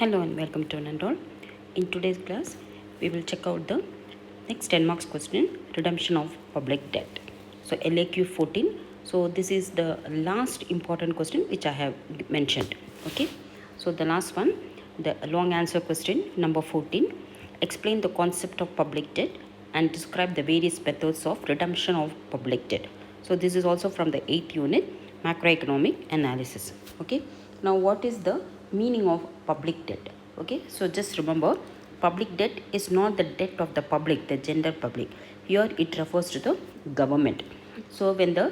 Hello and welcome to an and all. In today's class, we will check out the next 10 marks question, redemption of public debt. So LAQ 14. So this is the last important question which I have mentioned. Okay. So the last one, the long answer question number 14. Explain the concept of public debt and describe the various methods of redemption of public debt. So this is also from the 8th unit, macroeconomic analysis. Okay. Now what is the meaning of public debt? Okay, so just remember, public debt is not the debt of the public, the general public. Here it refers to the government. So when the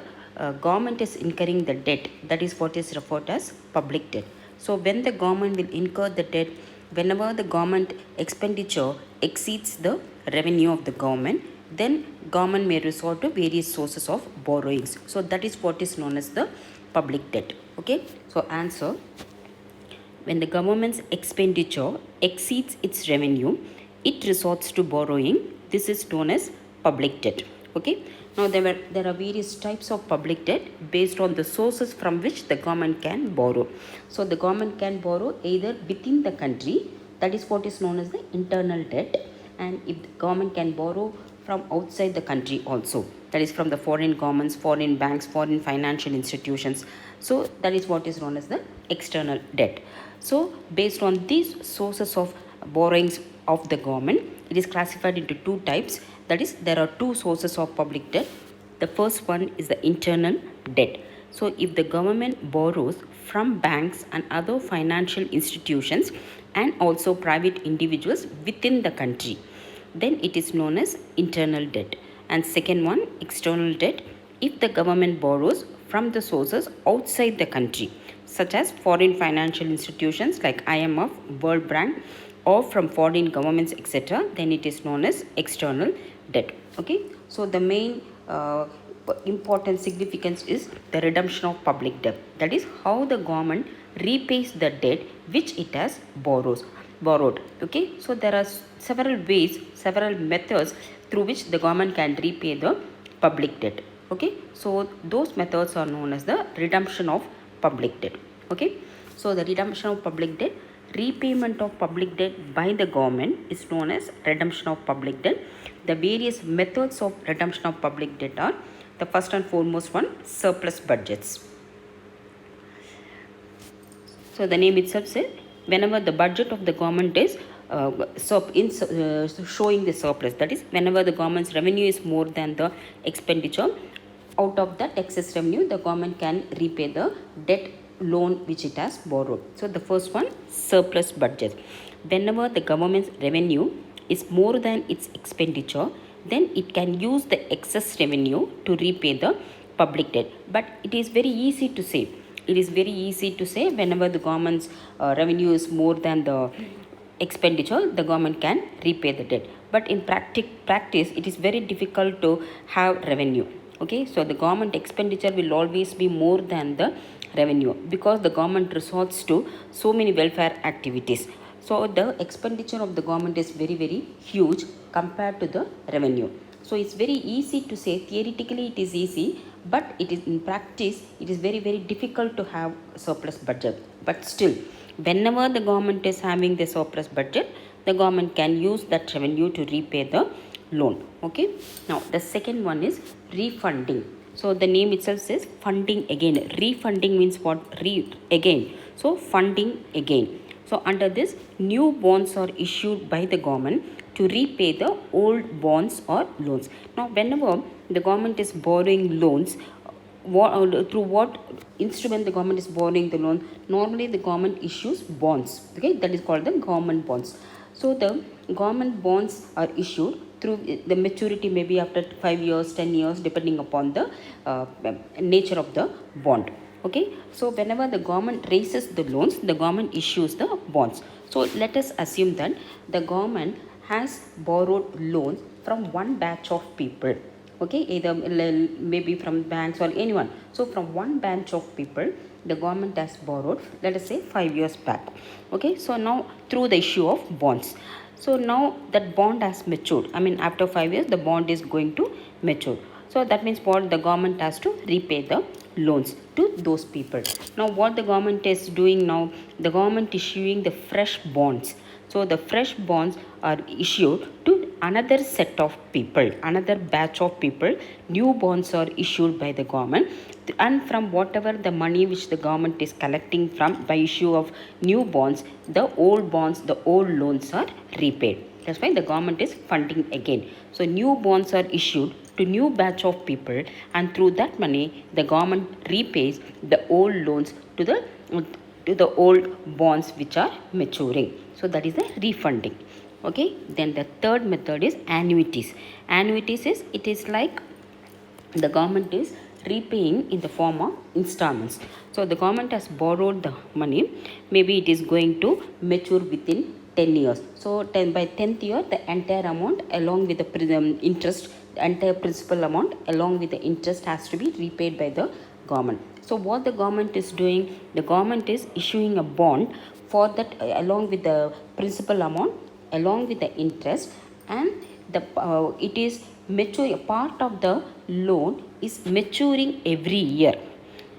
government is incurring the debt, that is what is referred as public debt. So when the government will incur the debt, whenever the government expenditure exceeds the revenue of the government, then government may resort to various sources of borrowings. So that is what is known as the public debt. Okay, so answer: when the government's expenditure exceeds its revenue, it resorts to borrowing. This is known as public debt. Okay. Now there are various types of public debt based on the sources from which the government can borrow. So the government can borrow either within the country, that is what is known as the internal debt, and if the government can borrow from outside the country also, that is from the foreign governments, foreign banks, foreign financial institutions. So that is what is known as the external debt. So based on these sources of borrowings of the government, it is classified into two types. That is, there are two sources of public debt. The first one is the internal debt. So if the government borrows from banks and other financial institutions and also private individuals within the country, then it is known as internal debt. And second one, external debt, if the government borrows from the sources outside the country, such as foreign financial institutions like IMF, World Bank, or from foreign governments, etc., then it is known as external debt. Okay, so the main important significance is the redemption of public debt. That is how the government repays the debt which it has borrowed. Okay, so there are several ways, several methods through which the government can repay the public debt. Okay, so those methods are known as the redemption of public debt. Okay, so the redemption of public debt, repayment of public debt by the government is known as redemption of public debt. The various methods of redemption of public debt are: the first and foremost one, surplus budgets. So the name itself says, whenever the budget of the government is showing the surplus, that is, whenever the government's revenue is more than the expenditure, out of that excess revenue, the government can repay the debt loan which it has borrowed. So the first one, surplus budget. Whenever the government's revenue is more than its expenditure, then it can use the excess revenue to repay the public debt. But it is very easy to say. It is very easy to say whenever the government's revenue is more than the expenditure, the government can repay the debt. But in practice, it is very difficult to have revenue. Okay, so the government expenditure will always be more than the revenue because the government resorts to so many welfare activities. So the expenditure of the government is very, very huge compared to the revenue. So it's very easy to say, theoretically it is easy, but it is in practice, it is very, very difficult to have surplus budget. But still, whenever the government is having the surplus budget, the government can use that revenue to repay the loan. Okay, now the second one is refunding. So the name itself says funding again. Refunding means what? Again. So funding again. So under this, new bonds are issued by the government to repay the old bonds or loans. Now whenever the government is borrowing loans, through what instrument the government is borrowing the loan? Normally the government issues bonds. Okay, that is called the government bonds. So the government bonds are issued through the maturity, maybe after 5 years, 10 years, depending upon the nature of the bond. Okay, so whenever the government raises the loans, the government issues the bonds. So let us assume that the government has borrowed loans from one batch of people. Okay, either maybe from banks or anyone. So from one batch of people, the government has borrowed, let us say 5 years back. Okay, so now through the issue of bonds. So now that bond has matured. I mean, after 5 years, the bond is going to mature. So that means what? The government has to repay the loans to those people. Now what the government is doing now, the government issuing the fresh bonds. So the fresh bonds are issued to another set of people, another batch of people. New bonds are issued by the government, and from whatever the money which the government is collecting from by issue of new bonds, the old bonds, the old loans are repaid. That's why the government is funding again. So new bonds are issued to new batch of people, and through that money the government repays the old loans to the old bonds which are maturing. So that is the refunding. Okay, then the third method is annuities. Annuities is, it is like the government is repaying in the form of installments. So the government has borrowed the money, maybe it is going to mature within 10 years. So by 10th year, the entire amount along with the interest, the entire principal amount along with the interest has to be repaid by the government. So what the government is doing, the government is issuing a bond for that along with the principal amount, along with the interest, and it is mature, a part of the loan is maturing every year.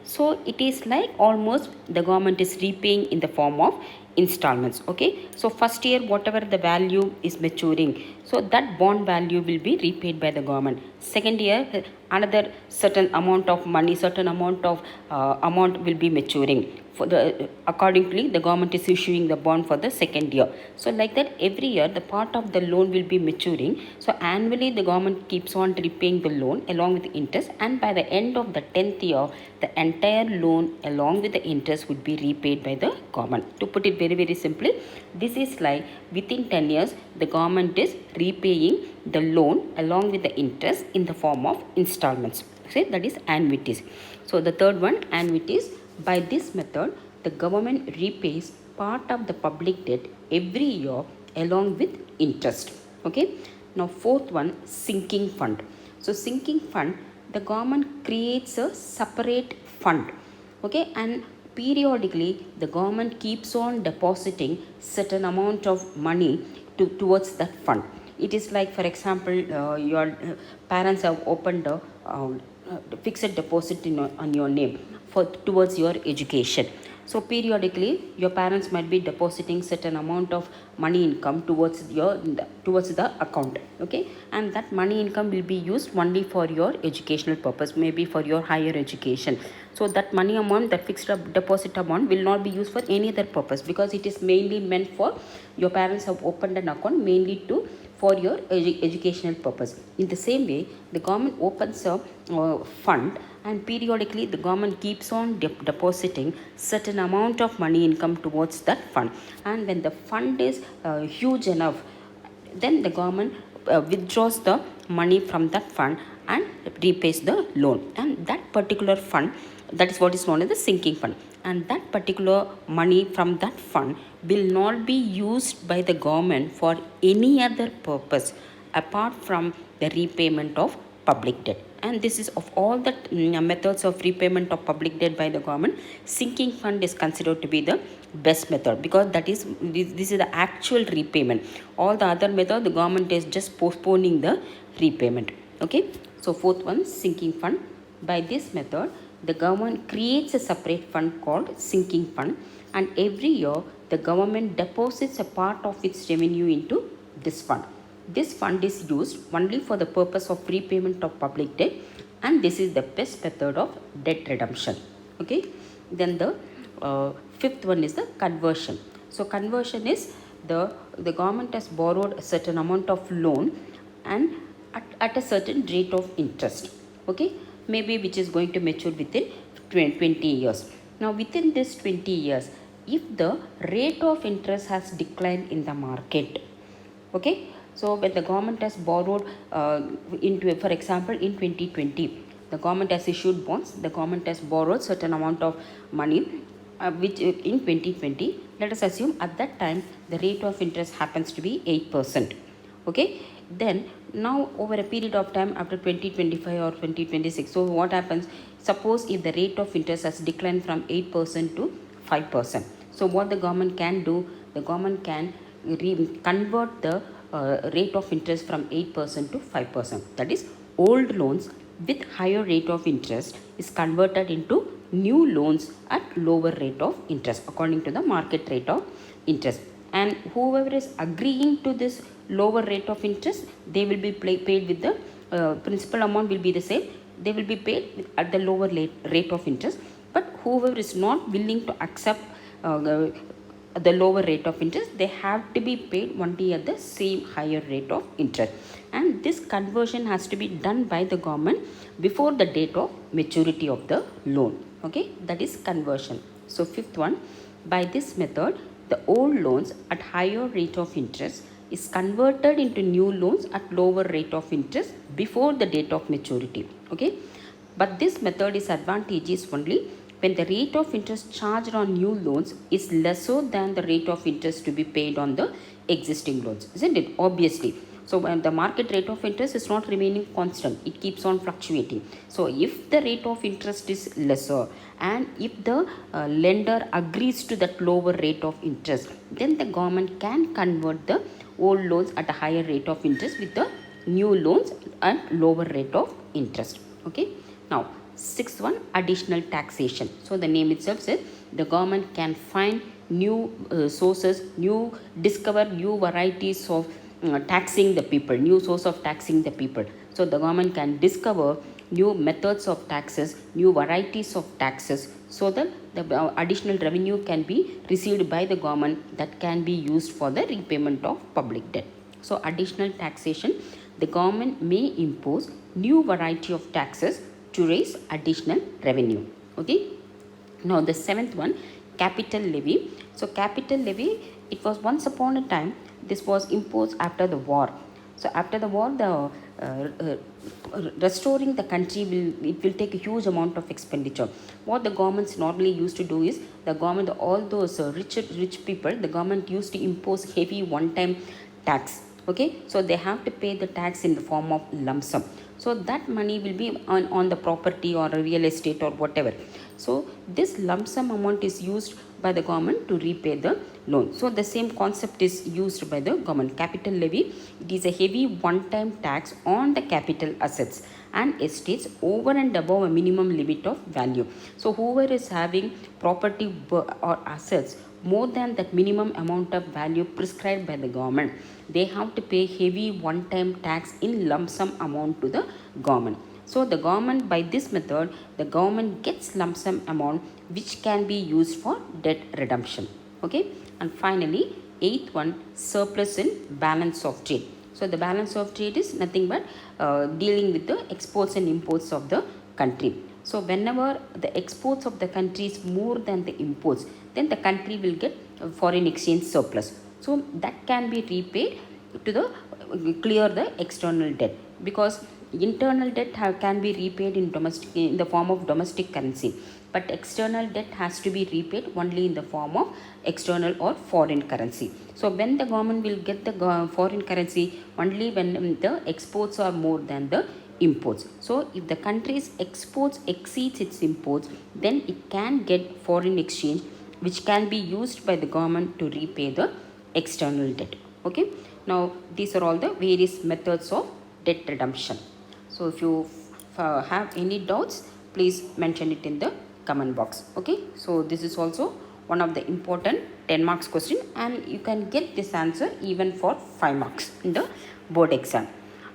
So it is like almost the government is repaying in the form of installments. Okay, so first year whatever the value is maturing, so that bond value will be repaid by the government. Second year another certain amount of money, certain amount of amount will be maturing. For the accordingly the government is issuing the bond for the second year. So like that every year the part of the loan will be maturing. So annually the government keeps on repaying the loan along with the interest, and by the end of the 10th year the entire loan along with the interest would be repaid by the government. To put it very simply, this is like within 10 years the government is repaying the loan along with the interest in the form of installments. So that is annuities. So the third one, annuities. By this method the government repays part of the public debt every year along with interest. Okay, now fourth one, sinking fund. So sinking fund, the government creates a separate fund. Okay, and periodically the government keeps on depositing certain amount of money towards that fund. It is like, for example, your parents have opened a fixed deposit on your name for towards your education. So periodically your parents might be depositing certain amount of money income towards the account. Okay, and that money income will be used only for your educational purpose, maybe for your higher education. So that money amount, that fixed deposit amount will not be used for any other purpose, because it is mainly meant for, your parents have opened an account mainly to for your educational purpose. In the same way, the government opens a fund, and periodically the government keeps on depositing certain amount of money income towards that fund. And when the fund is huge enough, then the government withdraws the money from that fund and repays the loan. And that particular fund, that is what is known as the sinking fund, and that particular money from that fund will not be used by the government for any other purpose apart from the repayment of public debt. And this is, of all the methods of repayment of public debt by the government, sinking fund is considered to be the best method, because this is the actual repayment. All the other method, the government is just postponing the repayment. Okay, so fourth one, sinking fund. By this method the government creates a separate fund called sinking fund, and every year the government deposits a part of its revenue into this fund. This fund is used only for the purpose of repayment of public debt, and this is the best method of debt redemption. Okay, then the fifth one is the conversion. So conversion is, the government has borrowed a certain amount of loan, and at a certain rate of interest. Okay, maybe which is going to mature within 20 years. Now within this 20 years, if the rate of interest has declined in the market, okay, so when the government has borrowed into, for example, in 2020 the government has issued bonds, the government has borrowed certain amount of money which in 2020, let us assume at that time the rate of interest happens to be 8%. Okay, then now over a period of time after 2025 or 2026, so what happens, suppose if the rate of interest has declined from 8% to 5%, so what the government can do, the government can convert the rate of interest from 8% to 5%. That is, old loans with higher rate of interest is converted into new loans at lower rate of interest according to the market rate of interest. And whoever is agreeing to this lower rate of interest, they will be paid with the principal amount will be the same. They will be paid at the lower rate of interest. But whoever is not willing to accept the lower rate of interest, they have to be paid only at the same higher rate of interest. And this conversion has to be done by the government before the date of maturity of the loan. Okay, that is conversion. So fifth one, by this method, the old loans at higher rate of interest is converted into new loans at lower rate of interest before the date of maturity. Okay, but this method is advantageous only when the rate of interest charged on new loans is lesser than the rate of interest to be paid on the existing loans, isn't it? Obviously. So when the market rate of interest is not remaining constant, it keeps on fluctuating. So if the rate of interest is lesser and if the lender agrees to that lower rate of interest, then the government can convert the old loans at a higher rate of interest with the new loans at lower rate of interest. Okay. Now sixth one, additional taxation. So the name itself says the government can find new sources, discover new varieties of taxing the people, new source of taxing the people. So the government can discover new methods of taxes, new varieties of taxes, so that the additional revenue can be received by the government that can be used for the repayment of public debt. So additional taxation, the government may impose new variety of taxes to raise additional revenue. Okay. Now the seventh one, capital levy. So capital levy, it was once upon a time, this was imposed after the war. So after the war, the restoring the country will take a huge amount of expenditure. What the governments normally used to do is, the government, all those rich people, the government used to impose heavy one-time tax. Okay, so they have to pay the tax in the form of lump sum. So that money will be on the property or a real estate or whatever. So this lump sum amount is used by the government to repay the loan. So the same concept is used by the government. Capital levy, it is a heavy one-time tax on the capital assets and estates over and above a minimum limit of value. So whoever is having property or assets more than that minimum amount of value prescribed by the government, they have to pay heavy one-time tax in lump sum amount to the government. So the government, by this method, the government gets lump sum amount which can be used for debt redemption. Okay. And finally, eighth one, surplus in balance of trade. So the balance of trade is nothing but dealing with the exports and imports of the country. So whenever the exports of the country is more than the imports, then the country will get foreign exchange surplus. So that can be repaid to the clear the external debt, because internal debt can be repaid in the form of domestic currency, but external debt has to be repaid only in the form of external or foreign currency. So when the government will get the foreign currency only when the exports are more than the imports. So if the country's exports exceeds its imports, then it can get foreign exchange which can be used by the government to repay the external debt. Okay. Now these are all the various methods of debt redemption. So if you have any doubts, please mention it in the comment box. Okay. So this is also one of the important 10 marks question, and you can get this answer even for 5 marks in the board exam.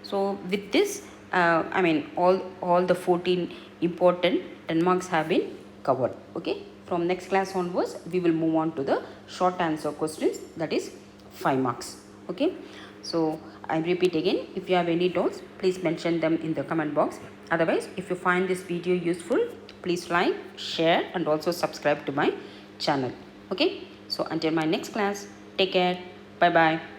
So with this, all the 14 important 10 marks have been covered. Okay. From next class onwards, we will move on to the short answer questions, that is 5 marks. Okay. So I repeat again, if you have any doubts, please mention them in the comment box. Otherwise, if you find this video useful, please like, share and also subscribe to my channel. Okay. So until my next class, take care. Bye bye.